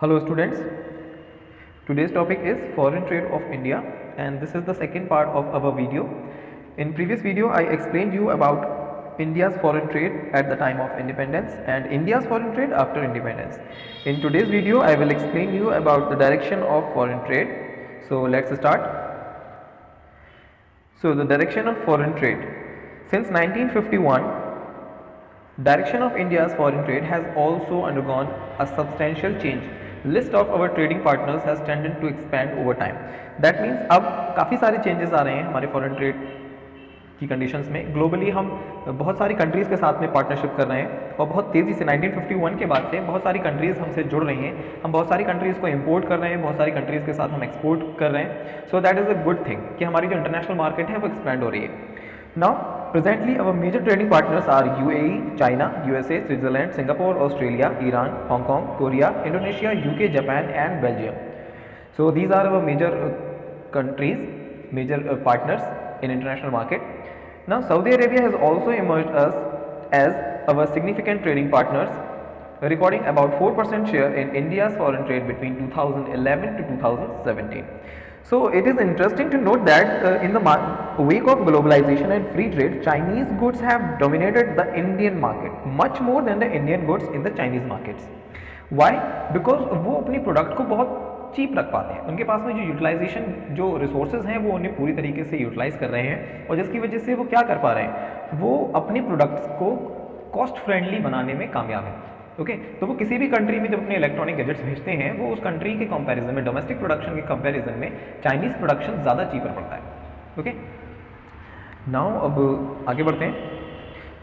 Hello students, today's topic is foreign trade of India and this is the second part of our video. In previous video I explained you about India's foreign trade at the time of independence and India's foreign trade after independence. In today's video I will explain you about the direction of foreign trade. So let's start. So the direction of foreign trade. Since 1951, direction of India's foreign trade has also undergone a substantial change. List of our trading partners has tended to expand over time. That means अब काफ़ी सारे changes आ रहे हैं हमारे foreign trade की conditions में. Globally हम बहुत सारी कंट्रीज़ के साथ में पार्टनरशिप कर रहे हैं और बहुत तेज़ी से 1951 के बाद से बहुत सारी कंट्रीज़ हमसे जुड़ रही हैं. हम बहुत सारी कंट्रीज़ को इंपोर्ट कर रहे हैं, बहुत सारी कंट्रीज़ के साथ हम एक्सपोर्ट कर रहे हैं. So that is a good thing कि हमारी जो इंटरनेशनल मार्केट है वो एक्सपैंड हो रही है. Now, presently our major trading partners are UAE, China, USA, Switzerland, Singapore, Australia, Iran, Hong Kong, Korea, Indonesia, UK, Japan and Belgium. So these are our major countries, major partners in international market. Now Saudi Arabia has also emerged as our significant trading partners, recording about 4% share in India's foreign trade between 2011 to 2017. So it is interesting to note that in the wake of globalization and free trade, Chinese goods have dominated the Indian market much more than the Indian goods in the Chinese markets. Why? Because वो अपनी product को बहुत cheap रख पाते हैं. उनके पास में जो यूटिलाइजेशन जो रिसोर्सेज हैं वो उन्हें पूरी तरीके से यूटिलाइज कर रहे हैं और जिसकी वजह से वो क्या कर पा रहे हैं, वो अपने प्रोडक्ट्स को कॉस्ट फ्रेंडली बनाने में कामयाब है. ओके तो वो किसी भी कंट्री में जब अपने इलेक्ट्रॉनिक गैजेट्स भेजते हैं वो उस कंट्री के कंपैरिजन में, डोमेस्टिक प्रोडक्शन के कंपैरिजन में चाइनीज़ प्रोडक्शन ज़्यादा चीपर पड़ता है. ओके नाउ अब आगे बढ़ते हैं.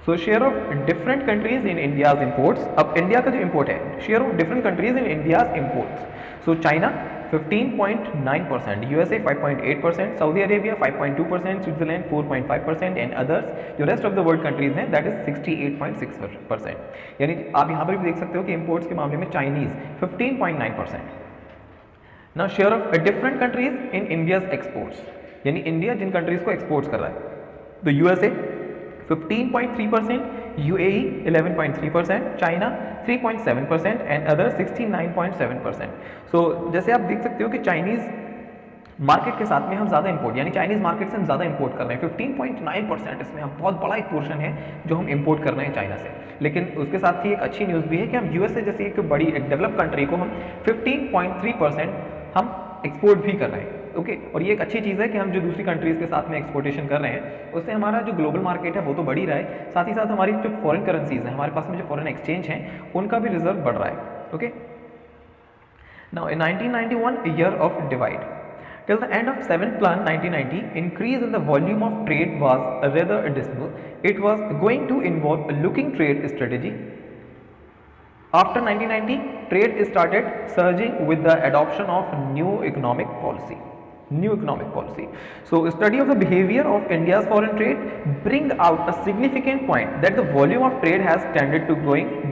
So share of different countries in India's imports. अब इंडिया का जो इम्पोर्ट है, share of different countries in India's imports. So China 15.9%, USA 5.8%, Saudi Arabia 5.2%, Switzerland 4.5% and others जो rest of the world countries हैं दैट इज 68.6%. यानी आप यहाँ पर भी देख सकते हो कि इंपोर्ट्स के मामले में Chinese 15.9%. Now share of different countries in India's exports, यानी इंडिया जिन कंट्रीज को एक्सपोर्ट्स कर रहा है, तो USA 15.3%, UAE 11.3%, China 3.7% and other 69.7%. सो जैसे आप देख सकते हो कि चाइनीज़ मार्केट के साथ में हम ज़्यादा इंपोर्ट, यानी चाइनीज़ मार्केट से हम ज़्यादा इंपोर्ट कर रहे हैं. 15.9% इसमें हम बहुत बड़ा एक पोर्शन है जो हम इंपोर्ट कर रहे हैं चाइना से. लेकिन उसके साथ ही एक अच्छी न्यूज़ भी है कि हम USA जैसी एक बड़ी एक डेवलप कंट्री को हम 15.3% हम एक्सपोर्ट भी कर रहे हैं. ओके और ये एक अच्छी चीज़ है कि हम जो दूसरी कंट्रीज़ के साथ में एक्सपोर्टेशन कर रहे हैं उससे हमारा जो ग्लोबल मार्केट है वो तो बढ़ ही रहा है, साथ ही साथ हमारी जो फॉरेन करेंसीज हैं, हमारे पास में जो फॉरेन एक्सचेंज हैं उनका भी रिजर्व बढ़ रहा है. Okay now in 1991 year of divide till the end of 7th plan 1990, increase in the volume of trade was rather dismal. It was going to involve a looking trade strategy. After 1990, trade started surging with the adoption of new economic policy. So study of the behavior of India's foreign trade bring out a significant point that the volume of trade has tended to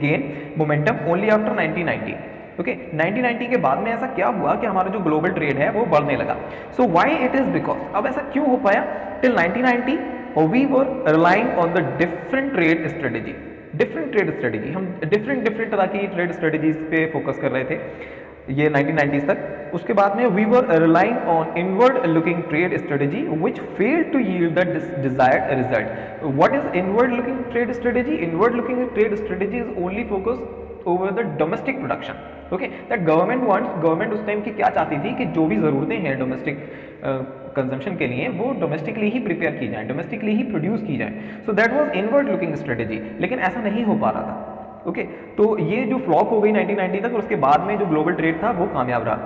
gain momentum only after 1990. Okay 1990 के बाद में ऐसा क्या हुआ कि हमारा जो global trade है वो बढ़ने लगा. So why it is because, अब ऐसा क्यों हो पाया? Till 1990 we were relying on the different trade strategy. हम डिफरेंट तरह की ट्रेड स्ट्रेटेजीज पे फोकस कर रहे थे ये 1990s तक. उसके बाद में we were relying on inward looking trade strategy which failed to yield the desired result. What is inward looking trade strategy? Inward looking trade strategy is only focus over the domestic production. Okay, that government उस time की क्या चाहती थी कि जो भी ज़रूरतें हैं डोमेस्टिक कंजम्पशन के लिए वो डोमेस्टिकली ही प्रिपेयर की जाए, डोमेस्टिकली ही प्रोड्यूस की जाए. So that was inward looking strategy. लेकिन ऐसा नहीं हो पा रहा था. ओके तो ये जो फ्लॉप हो गई 1990 तक और उसके बाद में जो ग्लोबल ट्रेड था वो कामयाब रहा.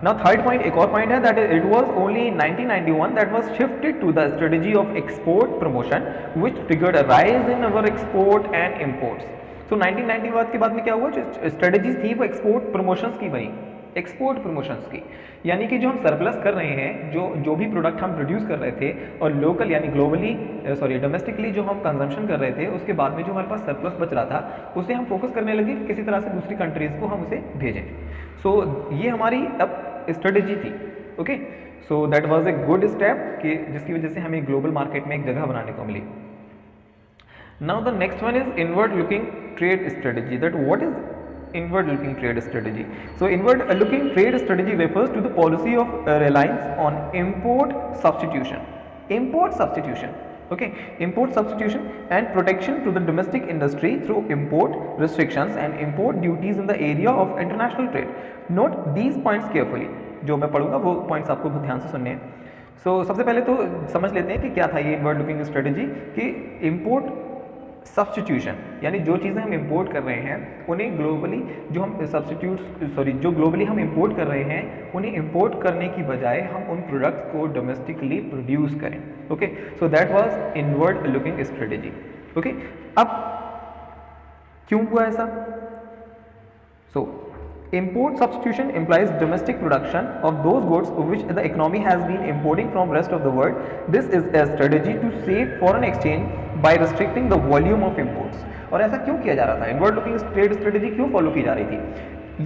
Now थर्ड पॉइंट, एक और पॉइंट है that it was only in 1991 that was shifted to the strategy of export promotion which triggered a rise in our export and imports. तो 1990 के बाद में क्या हुआ, जो स्ट्रेटजीज थी वो एक्सपोर्ट प्रमोशंस की बनी, एक्सपोर्ट प्रमोशंस की. यानी कि जो हम सरप्लस कर रहे हैं, जो भी प्रोडक्ट हम प्रोड्यूस कर रहे थे और लोकल यानी ग्लोबली डोमेस्टिकली जो हम कंजम्पशन कर रहे थे उसके बाद में जो हमारे पास सरप्लस बच रहा था उसे हम फोकस करने लगे कि किसी तरह से दूसरी कंट्रीज़ को हम उसे भेजें. सो ये हमारी अब स्ट्रेटजी थी. Okay so that was a good step कि जिसकी वजह से हमें ग्लोबल मार्केट में एक जगह बनाने को मिली. Now the next one is inward looking trade strategy. That what is inward looking trade strategy. So inward looking trade strategy refers to the policy of reliance on import substitution. Okay, import substitution and protection to the domestic industry through import restrictions and import duties in the area of international trade. Note these points carefully. जो मैं पढ़ूंगा वो points आपको बहुत ध्यान से सुनने हैं. सबसे पहले तो समझ लेते हैं कि क्या था ये इनवर्ड लुकिंग स्ट्रेटजी. कि इंपोर्ट सब्सटीट्यूशन यानी जो चीज़ें हम इंपोर्ट कर रहे हैं उन्हें ग्लोबली जो ग्लोबली हम इंपोर्ट कर रहे हैं उन्हें इंपोर्ट करने की बजाय हम उन प्रोडक्ट्स को डोमेस्टिकली प्रोड्यूस करें. Okay, so that was inward looking strategy. Okay, अब क्यों हुआ ऐसा? Import substitution implies domestic production of those goods which the economy has been importing from rest of the world. This is a strategy to save foreign exchange by restricting the volume of imports. और ऐसा क्यों किया जा रहा था? Inward looking trade strategy क्यों follow की जा रही थी?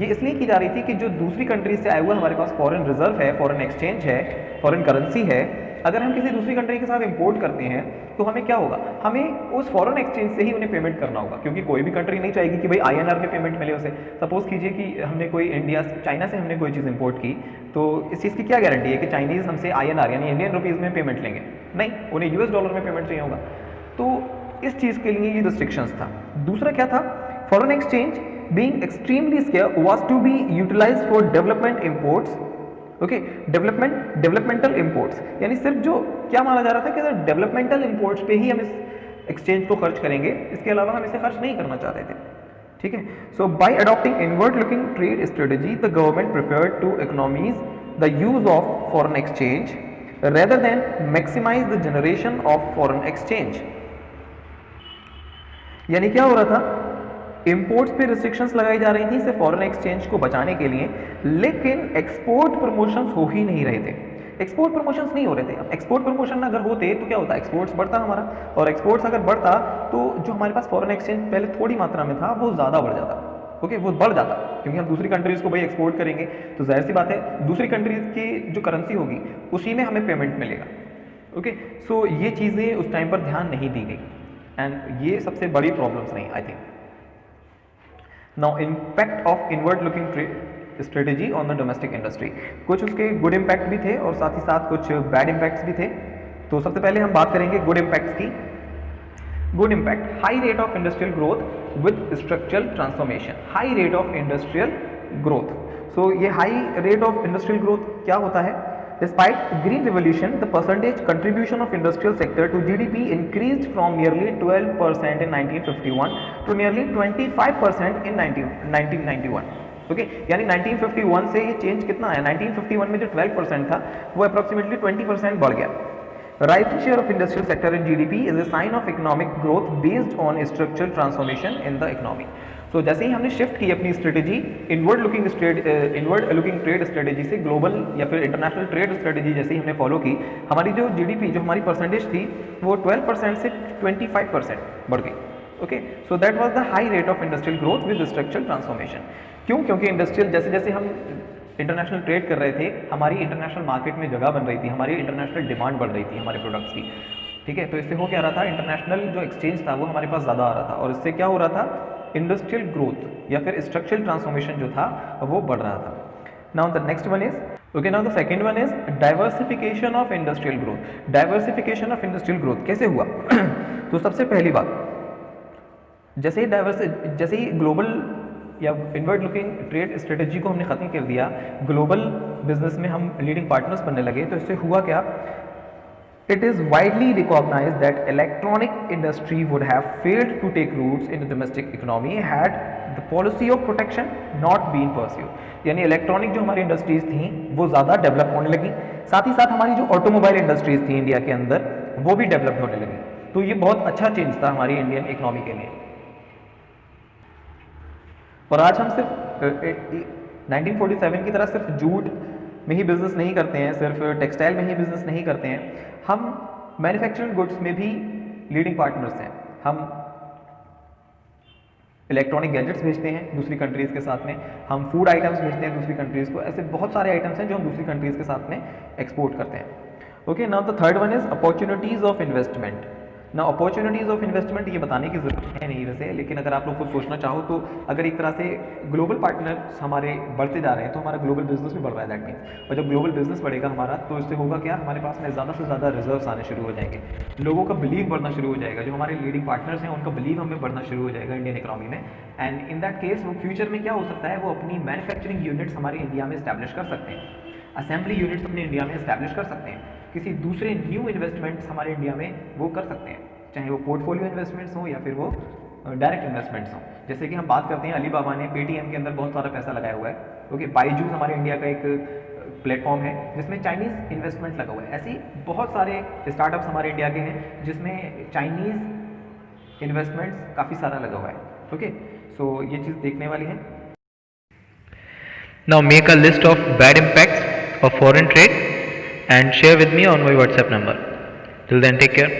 ये इसलिए की जा रही थी कि जो दूसरी कंट्रीज से आए हुए हमारे पास फॉरेन रिजर्व है, फॉरेन एक्सचेंज है, फॉरेन करेंसी है, अगर हम किसी दूसरी कंट्री के साथ इंपोर्ट करते हैं तो हमें क्या होगा? हमें उस फॉरेन एक्सचेंज से ही उन्हें पेमेंट करना होगा, क्योंकि कोई भी कंट्री नहीं चाहेगी कि भाई INR में पेमेंट मिले उसे. सपोज कीजिए कि हमने कोई चाइना से हमने कोई चीज़ इंपोर्ट की, तो इस चीज़ की क्या गारंटी है कि चाइनीज़ हमसे INR यानी इंडियन रुपीज़ में पेमेंट लेंगे? नहीं, उन्हें US डॉलर में पेमेंट चाहिए होगा. तो इस चीज़ के लिए ये रिस्ट्रिक्शंस था. दूसरा क्या था? Foreign exchange being extremely scarce was to be utilised for development imports. Okay, developmental imports यानी सिर्फ जो क्या माना जा रहा था कि सर डेवलपमेंटल इंपोर्ट्स पे ही हम इस एक्सचेंज को खर्च करेंगे, इसके अलावा हम इसे खर्च नहीं करना चाहते थे. ठीक है. So by adopting inward looking trade strategy the government preferred to economise the use of foreign exchange rather than maximise the generation of foreign exchange. यानी क्या हो रहा था? इंपोर्ट्स पे रिस्ट्रिक्शंस लगाई जा रही थी सिर्फ फॉरेन एक्सचेंज को बचाने के लिए, लेकिन एक्सपोर्ट प्रमोशंस हो ही नहीं रहे थे. एक्सपोर्ट प्रमोशंस नहीं हो रहे थे. अब एक्सपोर्ट प्रमोशन अगर होते तो क्या होता? एक्सपोर्ट्स बढ़ता हमारा, और एक्सपोर्ट्स अगर बढ़ता तो जो हमारे पास फॉरेन एक्सचेंज पहले थोड़ी मात्रा में था वो ज़्यादा बढ़ जाता. ओके, वो बढ़ जाता, क्योंकि हम दूसरी कंट्रीज़ को भाई एक्सपोर्ट करेंगे तो जाहिर सी बात है दूसरी कंट्रीज़ की जो करेंसी होगी उसी में हमें पेमेंट मिलेगा. ओके, सो ये चीज़ें उस टाइम पर ध्यान नहीं दी गई, एंड ये सबसे बड़ी प्रॉब्लम्स रही I think. Now impact of inward looking trade strategy on the domestic industry. कुछ उसके गुड इम्पैक्ट भी थे और साथ ही साथ कुछ बैड इम्पैक्ट्स भी थे. तो सबसे पहले हम बात करेंगे गुड इम्पैक्ट्स की. Good impact: high rate of industrial growth with structural transformation. High rate of industrial growth. So ये high rate of industrial growth क्या होता है? Despite Green Revolution, the percentage contribution of industrial sector to GDP increased from nearly 12% in 1951 to nearly 25% in 1991. Okay, यानी 1951 से ये change कितना है? 1951 में जो 12% था वो अप्रोक्सीमेटली 20% बढ़ गया. Rising share of industrial sector in GDP is a sign of economic growth based on structural transformation in the economy. सो जैसे ही हमने शिफ्ट की अपनी strategy inward looking trade strategy से ग्लोबल या फिर इंटरनेशनल ट्रेड स्ट्रेटेजी जैसे ही हमने फॉलो की, हमारी जो GDP जो हमारी परसेंटेज थी वो 12% से 25% बढ़ गई. Okay, so that was the high rate of industrial growth with structural transformation. क्यों? क्योंकि इंडस्ट्रियल जैसे जैसे हम इंटरनेशनल ट्रेड कर रहे थे, हमारी इंटरनेशनल मार्केट में जगह बन रही थी, हमारी इंटरनेशनल डिमांड बढ़ रही थी हमारे प्रोडक्ट्स की. ठीक है, तो इससे हो क्या रहा था? इंटरनेशनल जो एक्सचेंज था वो हमारे पास ज़्यादा आ रहा था, और इससे क्या हो रहा था? इंडस्ट्रियल ग्रोथ या फिर स्ट्रक्चरल ट्रांसफॉर्मेशन जो था वो बढ़ रहा था. Now the next one is okay, now the second one is diversification of industrial growth. Diversification of industrial growth कैसे हुआ? तो सबसे पहली बात, जैसे ही ग्लोबल या इनवर्ड लुकिंग ट्रेड स्ट्रेटजी को हमने ख़त्म कर दिया, ग्लोबल बिजनेस में हम लीडिंग पार्टनर्स बनने लगे, तो इससे हुआ क्या? It is widely recognized that electronic industry would have failed to take roots in the domestic economy had the policy of protection not been pursued. यानी इलेक्ट्रॉनिक जो हमारी इंडस्ट्रीज थी वो ज़्यादा डेवलप होने लगी, साथ ही साथ हमारी जो ऑटोमोबाइल इंडस्ट्रीज थी इंडिया के अंदर वो भी डेवलप होने लगी. तो ये बहुत अच्छा चेंज था हमारी इंडियन इकोनॉमी के लिए. और आज हम सिर्फ 1947 की तरह सिर्फ जूट में ही बिजनेस नहीं करते हैं, सिर्फ टेक्सटाइल में ही बिजनेस नहीं करते हैं, हम मैन्युफैक्चरिंग गुड्स में भी लीडिंग पार्टनर्स हैं. हम इलेक्ट्रॉनिक गैजेट्स भेजते हैं दूसरी कंट्रीज़ के साथ में, हम फूड आइटम्स भेजते हैं दूसरी कंट्रीज़ को. ऐसे बहुत सारे आइटम्स हैं जो हम दूसरी कंट्रीज़ के साथ में एक्सपोर्ट करते हैं. Okay, now the third one is opportunities of investment. ना अपॉर्चुनिटीज़ ऑफ इन्वेस्टमेंट ये बताने की ज़रूरत है नहीं वैसे, लेकिन अगर आप लोग को सोचना चाहो तो अगर एक तरह से ग्लोबल पार्टनर्स हमारे बढ़ते जा रहे हैं तो हमारा ग्लोबल बिजनेस भी बढ़ रहा है, दैट मीन्स। और जब ग्लोबल बिजनेस बढ़ेगा हमारा तो इससे होगा क्या, हमारे पास में ज़्यादा से ज़्यादा रिजर्व्स आने शुरू हो जाएंगे, लोगों का बिलीव बढ़ना शुरू हो जाएगा, जो हमारे लीडिंग पार्टनर्स हैं उनका बिलीव हमें बढ़ना शुरू हो जाएगा इंडियन इकोनॉमी में। एंड इन दैट केस वो फ्यूचर में क्या हो सकता है, वो अपनी मैन्युफैक्चरिंग यूनिट्स हमारे इंडिया में इस्टेब्लिश कर सकते हैं, असेंबली यूनिट्स अपने इंडिया में इस्टेब्लिश कर सकते हैं, किसी दूसरे न्यू इन्वेस्टमेंट्स हमारे इंडिया में वो कर सकते हैं, चाहे वो पोर्टफोलियो इन्वेस्टमेंट्स हो या फिर वो डायरेक्ट इन्वेस्टमेंट्स हो। जैसे कि हम बात करते हैं अलीबाबा ने पेटीएम के अंदर बहुत सारा पैसा लगाया हुआ है, क्योंकि बाईजूस हमारे इंडिया का एक प्लेटफॉर्म है जिसमें चाइनीज़ इन्वेस्टमेंट लगा हुआ है। ऐसी बहुत सारे स्टार्टअप्स हमारे इंडिया के हैं जिसमें चाइनीज़ इन्वेस्टमेंट्स काफ़ी सारा लगा हुआ है। ओके, सो ये चीज़ देखने वाली है। Now make a list of bad impacts of foreign trade and share with me on my WhatsApp number. Till then, take care.